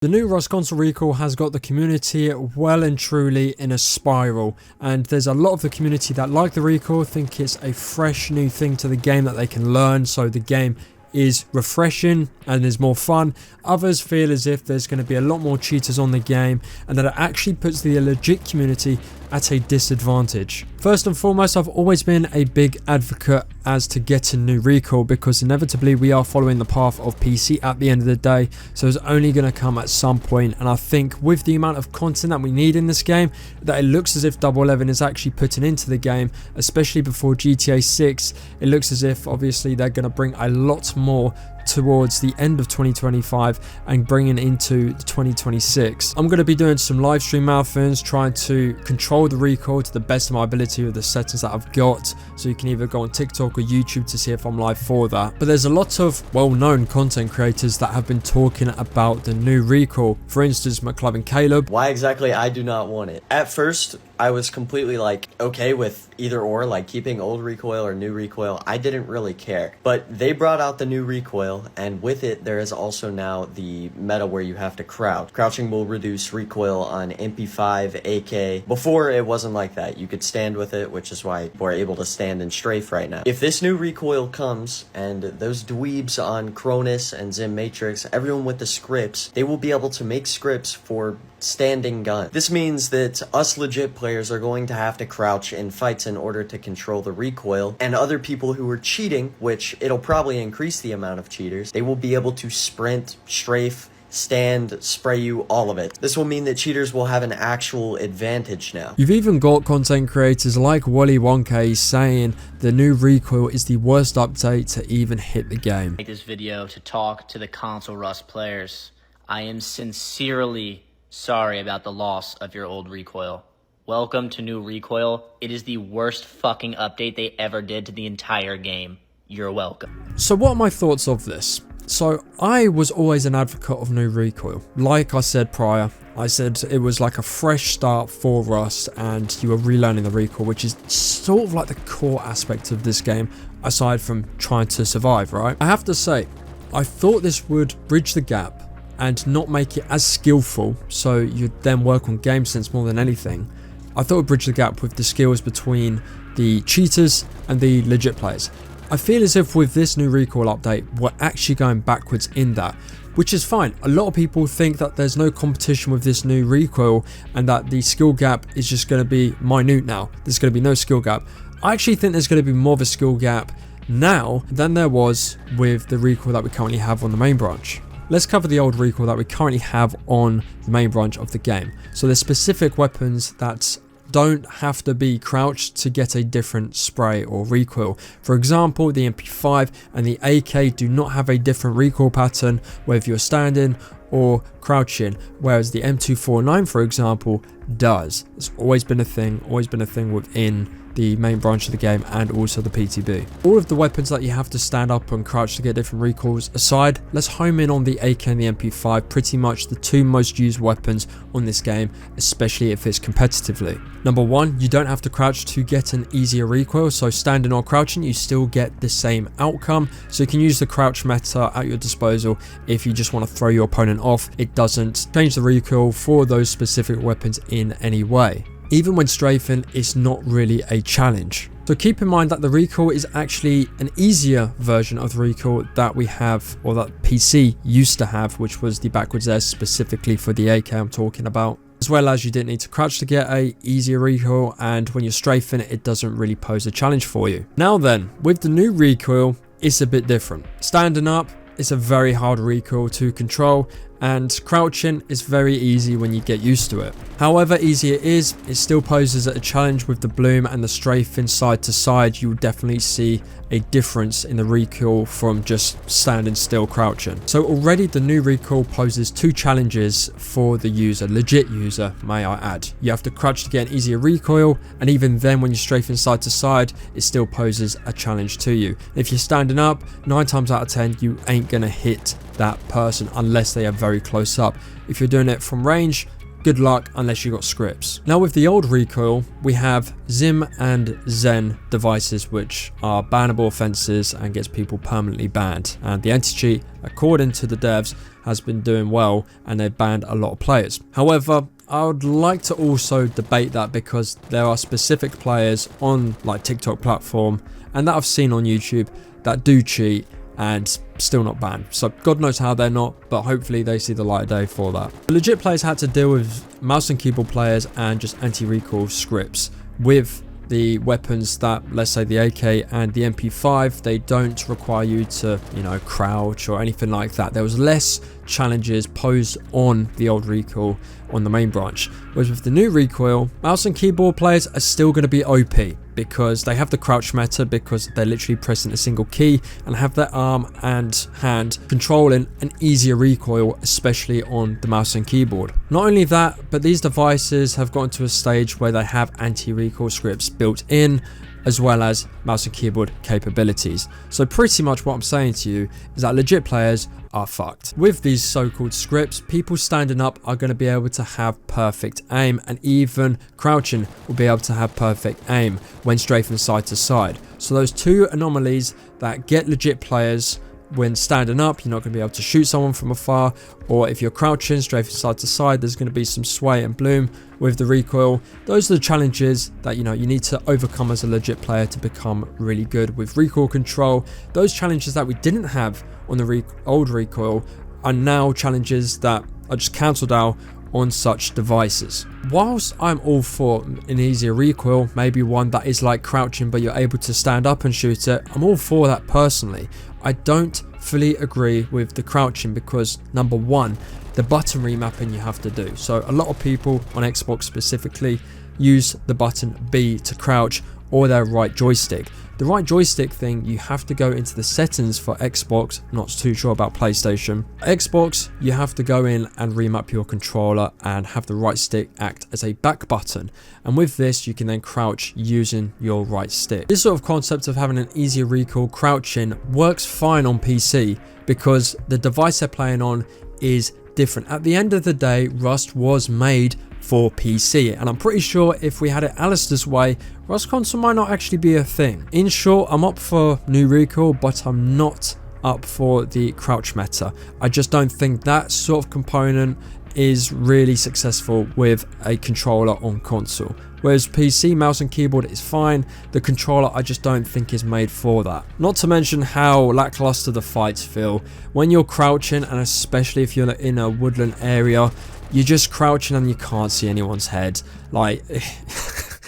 The new Rust console Recoil has got the community well and truly in a spiral, and there's a lot of the community that like the Recoil, think it's a fresh new thing to the game that they can learn, so the game is refreshing and is more fun. Others feel as if there's going to be a lot more cheaters on the game and that it actually puts the legit community at a disadvantage. First and foremost, I've always been a big advocate as to getting new Recoil because inevitably we are following the path of PC at the end of the day, so it's only going to come at some point. And I think with the amount of content that we need in this game, that it looks as if Double 11 is actually putting into the game, especially before GTA 6, it looks as if obviously they're going to bring a lot more towards the end of 2025 and bringing into 2026. I'm going to be doing some live stream marathons, trying to control the Recoil to the best of my ability with the settings that I've got, so you can either go on TikTok or YouTube to see if I'm live for that. But there's a lot of well-known content creators that have been talking about the new Recoil. For instance, McLovin Caleb. Why exactly I do not want it. At first, I was completely okay with either or, keeping old Recoil or new Recoil. I didn't really care. But they brought out the new Recoil, and with it, there is also now the meta where you have to crouch. Crouching will reduce recoil on MP5, AK. Before, it wasn't like that. You could stand with it, which is why we're able to stand and strafe right now. If this new Recoil comes, and those dweebs on Cronus and Zim Matrix, everyone with the scripts, they will be able to make scripts for standing gun. This means that us legit players are going to have to crouch in fights in order to control the recoil, and other people who are cheating, which it'll probably increase the amount of cheaters, they will be able to sprint, strafe, stand, spray you, all of it. This will mean that cheaters will have an actual advantage now. You've even got content creators like Wally1K saying the new Recoil is the worst update to even hit the game. Make this video to talk to the console Rust players. I am sincerely sorry about the loss of your old Recoil. Welcome to new Recoil. It is the worst fucking update they ever did to the entire game. You're welcome. So what are my thoughts of this? So I was always an advocate of new Recoil. Like I said prior, I said it was like a fresh start for Rust and you were relearning the Recoil, which is sort of like the core aspect of this game, aside from trying to survive, right? I have to say, I thought this would bridge the gap and not make it as skillful, so you'd then work on game sense more than anything. I thought it would bridge the gap with the skills between the cheaters and the legit players. I feel as if with this new Recoil update, we're actually going backwards in that, which is fine. A lot of people think that there's no competition with this new Recoil and that the skill gap is just going to be minute now. There's going to be no skill gap. I actually think there's going to be more of a skill gap now than there was with the Recoil that we currently have on the main branch. Let's cover the old Recoil that we currently have on the main branch of the game. So there's specific weapons that don't have to be crouched to get a different spray or recoil. For example, the MP5 and the AK do not have a different recoil pattern whether you're standing or crouching, whereas the M249, for example, does. It's always been a thing within the main branch of the game and also the PTB. All of the weapons that you have to stand up and crouch to get different recoils aside, let's home in on the AK and the MP5, pretty much the two most used weapons on this game, especially if it's competitively. Number one, you don't have to crouch to get an easier recoil, so standing or crouching you still get the same outcome, so you can use the crouch meta at your disposal if you just want to throw your opponent off. It doesn't change the recoil for those specific weapons in any way. Even when strafing, it's not really a challenge. So keep in mind that the recoil is actually an easier version of the recoil that we have, or that PC used to have, which was the backwards air specifically for the AK I'm talking about. As well as you didn't need to crouch to get a easier recoil, and when you're strafing, it doesn't really pose a challenge for you. Now then, with the new recoil, it's a bit different. Standing up, it's a very hard recoil to control, and crouching is very easy when you get used to it. However easy it is, it still poses a challenge with the bloom and the strafing side to side. You will definitely see a difference in the recoil from just standing still crouching. So already the new recoil poses two challenges for the user, legit user may I add. You have to crouch to get an easier recoil, and even then when you're strafing side to side, it still poses a challenge to you. If you're standing up, 9 times out of 10 you ain't gonna hit that person unless they are very close up. If you're doing it from range, good luck unless you got scripts. Now with the old recoil, we have Zim and Zen devices which are bannable offences and gets people permanently banned, and the anti-cheat, according to the devs, has been doing well and they've banned a lot of players. However, I would like to also debate that because there are specific players on like TikTok platform and that I've seen on YouTube that do cheat and still not banned. So God knows how they're not, but hopefully they see the light of day for that. The legit players had to deal with mouse and keyboard players and just anti-recoil scripts with the weapons that, let's say the AK and the MP5, they don't require you to, you know, crouch or anything like that. There was less challenges posed on the old recoil on the main branch. Whereas with the new recoil, mouse and keyboard players are still going to be OP because they have the crouch meta, because they're literally pressing a single key and have their arm and hand controlling an easier recoil, especially on the mouse and keyboard. Not only that, but these devices have gotten to a stage where they have anti-recoil scripts built in, as well as mouse and keyboard capabilities. So pretty much what I'm saying to you is that legit players are fucked. With these so-called scripts, people standing up are going to be able to have perfect aim, and even crouching will be able to have perfect aim when strafing side to side. So those two anomalies that get legit players when standing up, you're not going to be able to shoot someone from afar, or if you're crouching strafing side to side, there's going to be some sway and bloom with the recoil. Those are the challenges that, you know, you need to overcome as a legit player to become really good with recoil control. Those challenges that we didn't have on the old recoil are now challenges that are just cancelled out on such devices. Whilst I'm all for an easier recoil, maybe one that is like crouching but you're able to stand up and shoot it, I'm all for that personally. I don't fully agree with the crouching because, number one, the button remapping you have to do. So a lot of people on Xbox specifically use the button B to crouch or their right joystick. The right joystick thing, you have to go into the settings for Xbox, not too sure about PlayStation. Xbox, you have to go in and remap your controller and have the right stick act as a back button. And with this, you can then crouch using your right stick. This sort of concept of having an easier recoil crouching works fine on PC because the device they're playing on is different. At the end of the day, Rust was made for PC, and I'm pretty sure if we had it Alistair's way, Rust console might not actually be a thing. In short, I'm up for new recoil, but I'm not up for the crouch meta. I just don't think that sort of component is really successful with a controller on console. Whereas PC, mouse and keyboard is fine, the controller I just don't think is made for that. Not to mention how lackluster the fights feel. When you're crouching, and especially if you're in a woodland area, you're just crouching and you can't see anyone's head. Like,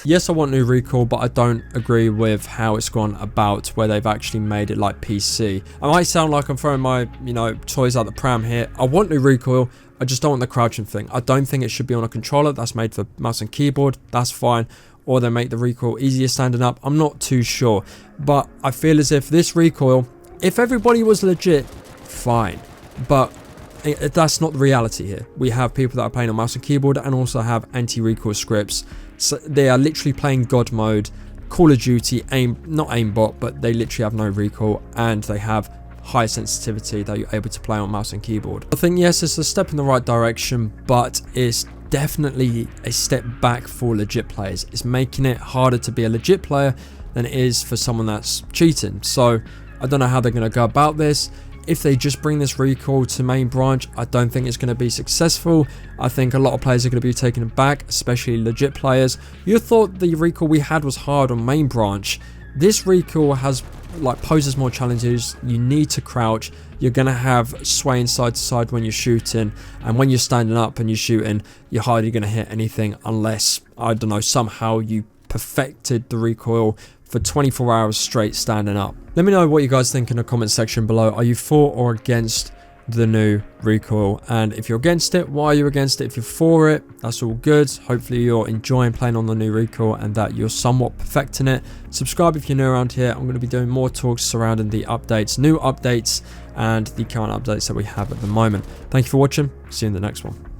yes, I want new recoil, but I don't agree with how it's gone about where they've actually made it like PC. I might sound like I'm throwing my, you know, toys out the pram here. I want new recoil, I just don't want the crouching thing. I don't think it should be on a controller that's made for mouse and keyboard. That's fine. Or they make the recoil easier standing up. I'm not too sure. But I feel as if this recoil, if everybody was legit, fine. But that's not the reality here. We have people that are playing on mouse and keyboard and also have anti-recoil scripts. So they are literally playing God mode, Call of Duty, not aimbot, but they literally have no recoil and they have high sensitivity that you're able to play on mouse and keyboard. I think yes, it's a step in the right direction, but it's definitely a step back for legit players. It's making it harder to be a legit player than it is for someone that's cheating. So I don't know how they're going to go about this. If they just bring this recoil to main branch, I don't think it's going to be successful. I think a lot of players are going to be taken aback, especially legit players. You thought the recoil we had was hard on main branch. This recoil has poses more challenges. You need to crouch. You're going to have swaying side to side when you're shooting, and when you're standing up and you're shooting, you're hardly going to hit anything unless, I don't know, somehow you perfected the recoil for 24 hours straight standing up. Let me know what you guys think in the comment section below. Are you for or against the new recoil? And if you're against it, why are you against it? If you're for it, that's all good. Hopefully you're enjoying playing on the new recoil and that you're somewhat perfecting it. Subscribe if you're new around here. I'm going to be doing more talks surrounding the updates, new updates, and the current updates that we have at the moment. Thank you for watching. See you in the next one.